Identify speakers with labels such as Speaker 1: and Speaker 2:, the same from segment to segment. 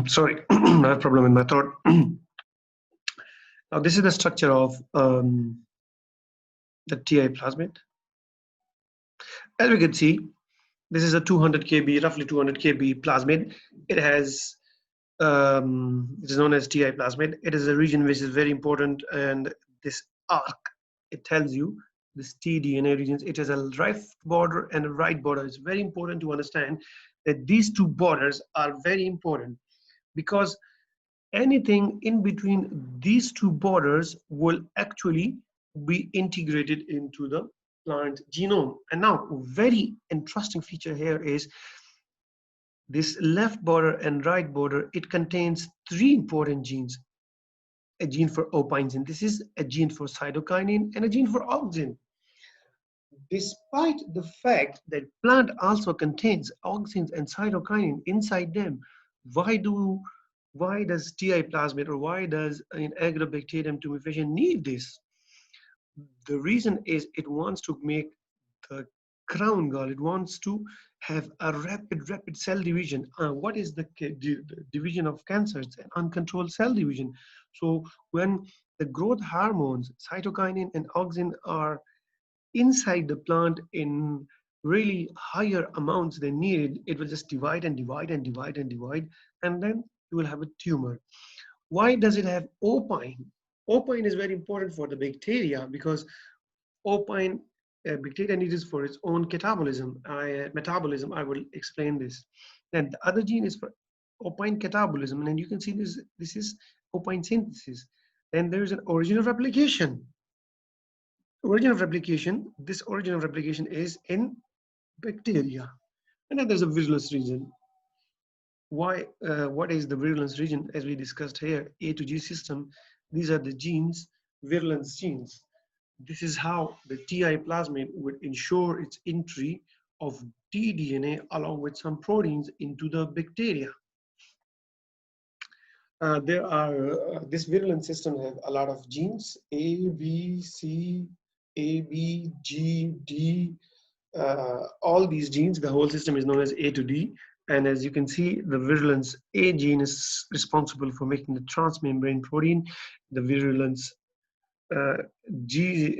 Speaker 1: Sorry, I have a problem in my throat. Now, this is the structure of the Ti plasmid. As we can see, this is a 200 kb, roughly 200 kb plasmid. It has, it is known as Ti plasmid. It is a region which is very important, and this arc, it tells you this tDNA regions. It has a left border and a right border. It's very important to understand that these two borders are very important, because anything in between these two borders will actually be integrated into the plant genome. And now, very interesting feature here is this left border and right border. It contains three important genes: a gene for opined, this is a gene for cytokinin, and a gene for auxin. Despite the fact that plant also contains auxins and cytokinin inside them, why does Ti plasmid, or why does an Agrobacterium tumefaciens need this? The reason is it wants to make the crown gall. It wants to have a rapid cell division. What is the division of cancer? It's an uncontrolled cell division. So when the growth hormones, cytokinin and auxin, are inside the plant in really higher amounts than needed, it will just divide and divide and divide and divide, and then you will have a tumor. Why does it have opine? Opine is very important for the bacteria, because opine, bacteria needs for its own metabolism. I will explain this. And the other gene is for opine catabolism, and then you can see this is opine synthesis. Then there is an origin of replication. This origin of replication is in bacteria. And then there's a virulence region. What is the virulence region? As we discussed here, A to G system, these are the genes, virulence genes. This is how the Ti plasmid would ensure its entry of tDNA along with some proteins into the bacteria. This virulence system has a lot of genes: A, B, C, A, B, G, D. All these genes, the whole system is known as A to D. And as you can see, the virulence A gene is responsible for making the transmembrane protein. The virulence G,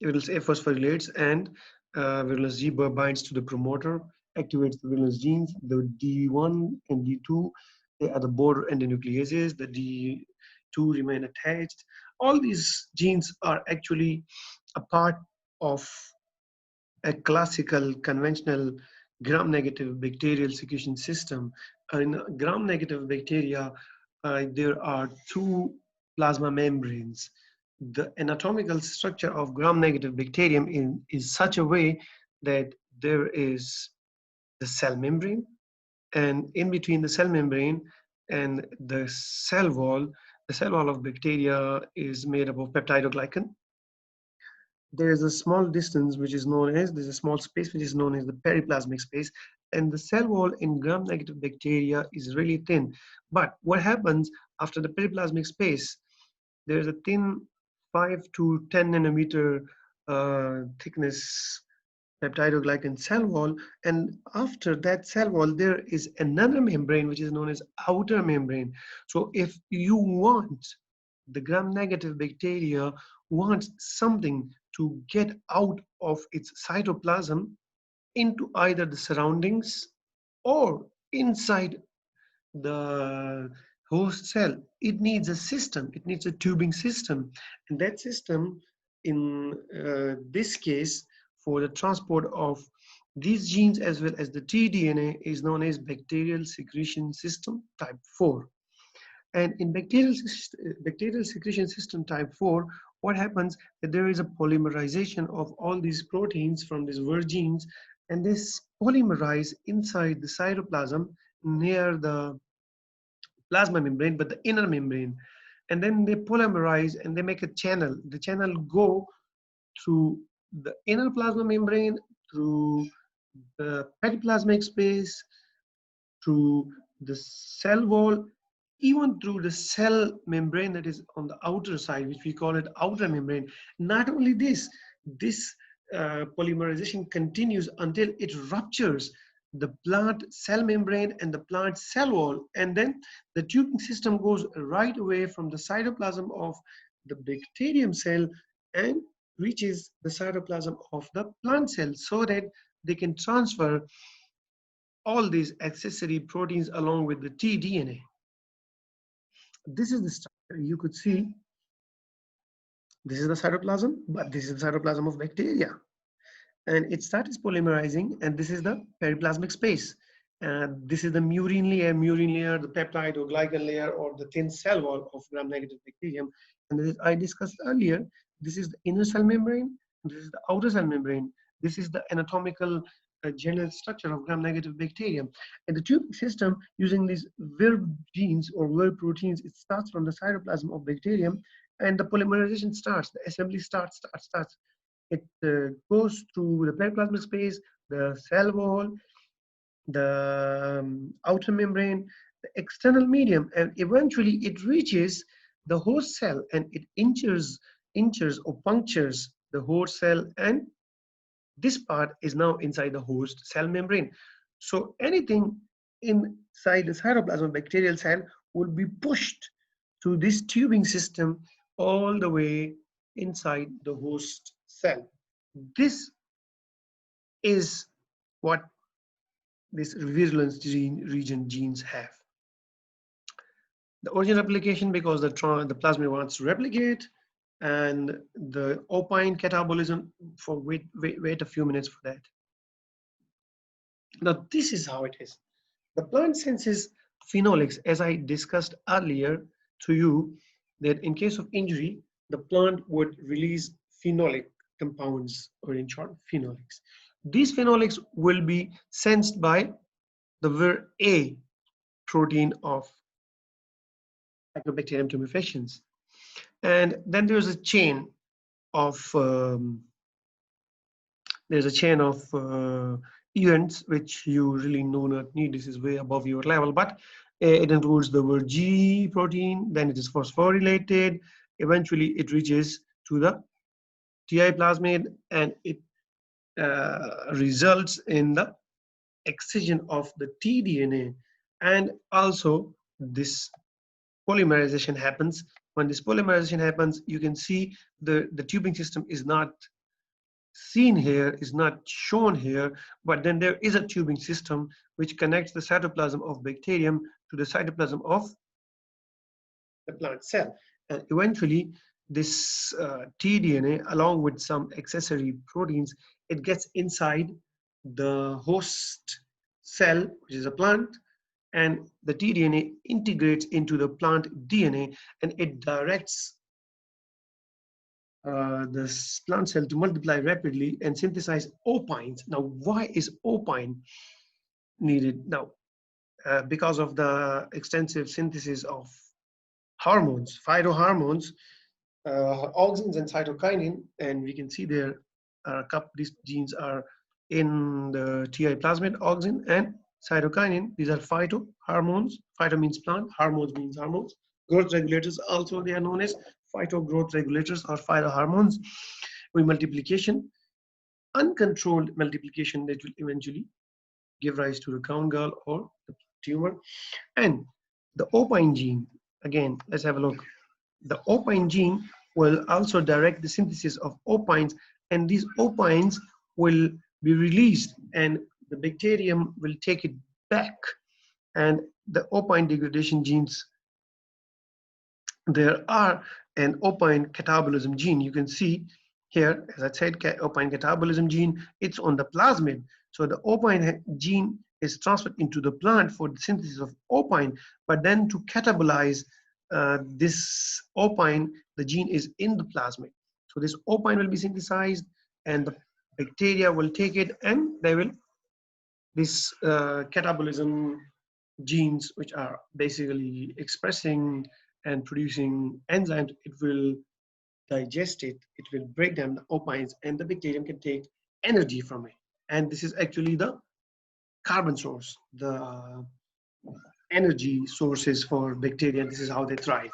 Speaker 1: virulence A phosphorylates, and virulence G binds to the promoter, activates the virulence genes. The D1 and D2, they are the border endonucleases. The D2 remain attached. All these genes are actually a part of a classical, conventional gram-negative bacterial secretion system. In gram-negative bacteria, there are two plasma membranes. The anatomical structure of gram-negative bacterium is such a way that there is the cell membrane, and in between the cell membrane and the cell wall of bacteria is made up of peptidoglycan. There is a small distance which is known as, there's a small space which is known as the periplasmic space, and the cell wall in gram-negative bacteria is really thin. But what happens after the periplasmic space? There's a thin 5 to 10 nanometer thickness peptidoglycan cell wall, and after that cell wall there is another membrane which is known as outer membrane. So if you want, the gram-negative bacteria wants something to get out of its cytoplasm into either the surroundings or inside the host cell, it needs a system, it needs a tubing system. And that system, in this case, for the transport of these genes as well as the tDNA, is known as bacterial secretion system type 4. And in bacterial secretion system type 4, what happens that there is a polymerization of all these proteins from these Vir genes, and this polymerize inside the cytoplasm near the plasma membrane, but the inner membrane. And then they polymerize and they make a channel. The channel go through the inner plasma membrane, through the periplasmic space, through the cell wall, even through the cell membrane that is on the outer side, which we call it outer membrane. Not only this, this polymerization continues until it ruptures the plant cell membrane and the plant cell wall, and then the tubing system goes right away from the cytoplasm of the bacterium cell and reaches the cytoplasm of the plant cell, so that they can transfer all these accessory proteins along with the tDNA. This is the structure. You could see this is the cytoplasm, but this is the cytoplasm of bacteria. And it starts polymerizing, and this is the periplasmic space. And this is the murine layer, the peptide or glycan layer, or the thin cell wall of gram-negative bacterium. And as I discussed earlier, this is the inner cell membrane, this is the outer cell membrane. This is the anatomical general structure of gram-negative bacterium. And the tubing system, using these Vir genes or Vir proteins, it starts from the cytoplasm of bacterium, and the polymerization starts, the assembly starts. It goes through the periplasmic space, the cell wall, the outer membrane, the external medium, and eventually it reaches the host cell, and it injures or punctures the host cell, and this part is now inside the host cell membrane. So anything inside the cytoplasm of bacterial cell will be pushed through this tubing system all the way inside the host cell. This is what this virulence region genes have. The origin replication, because the plasmid wants to replicate, and the opine catabolism, for wait a few minutes for that. Now this is how it is. The plant senses phenolics, as I discussed earlier to you, that in case of injury, the plant would release phenolic compounds, or in short, phenolics. These phenolics will be sensed by the Vir A protein of Agrobacterium tumefaciens. And then there's a chain of events which you really do not need. This is way above your level, but it includes the Vir G protein, then it is phosphorylated, eventually it reaches to the Ti plasmid, and it results in the excision of the tDNA, and also this polymerization happens. When this polymerization happens, you can see the tubing system is not seen here, is not shown here, but then there is a tubing system which connects the cytoplasm of bacterium to the cytoplasm of the plant cell. And eventually this tDNA, along with some accessory proteins, it gets inside the host cell, which is a plant, and the tDNA integrates into the plant DNA, and it directs this plant cell to multiply rapidly and synthesize opines. Now, why is opine needed? Now, because of the extensive synthesis of hormones, phytohormones, auxins and cytokinin, and we can see there are a couple, these genes are in the Ti plasmid, auxin and cytokinin. These are phytohormones. Phyto means plant, hormones means hormones. Growth regulators, also they are known as phytogrowth regulators or phytohormones. With multiplication, uncontrolled multiplication, that will eventually give rise to the crown gall or the tumor. And the opine gene, again, let's have a look. The opine gene will also direct the synthesis of opines, and these opines will be released, and the bacterium will take it back. And the opine degradation genes, there are an opine catabolism gene. You can see here, as I said, opine catabolism gene, it's on the plasmid. So the opine gene is transferred into the plant for the synthesis of opine, but then to catabolize this opine, the gene is in the plasmid. So this opine will be synthesized, and the bacteria will take it, and they will, this catabolism genes, which are basically expressing and producing enzymes, it will digest it, it will break down the opines, and the bacterium can take energy from it. And this is actually the carbon source, the energy sources for bacteria. This is how they thrive.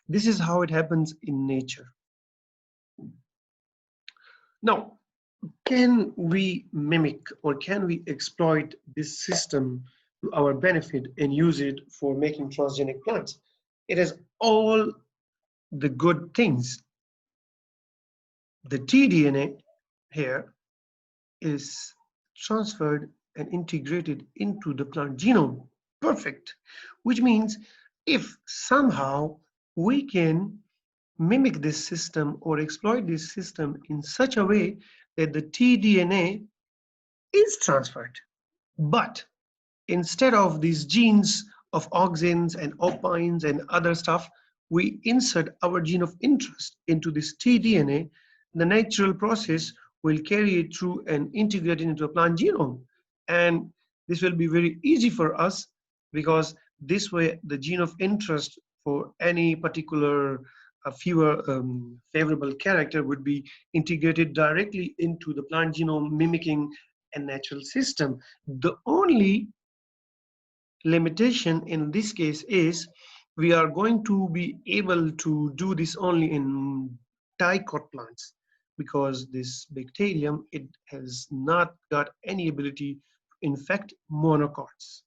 Speaker 1: This is how it happens in nature. Now, can we mimic or can we exploit this system to our benefit and use it for making transgenic plants? It has all the good things. The tDNA here is transferred and integrated into the plant genome. Perfect. Which means if somehow we can mimic this system or exploit this system in such a way that the tDNA is transferred, but instead of these genes of auxins and opines and other stuff, we insert our gene of interest into this tDNA. The natural process will carry it through and integrate it into a plant genome. And this will be very easy for us because this way the gene of interest for any particular fewer favorable character would be integrated directly into the plant genome, mimicking a natural system. The only limitation in this case is we are going to be able to do this only in dicot plants because this bacterium, it has not got any ability to infect monocots.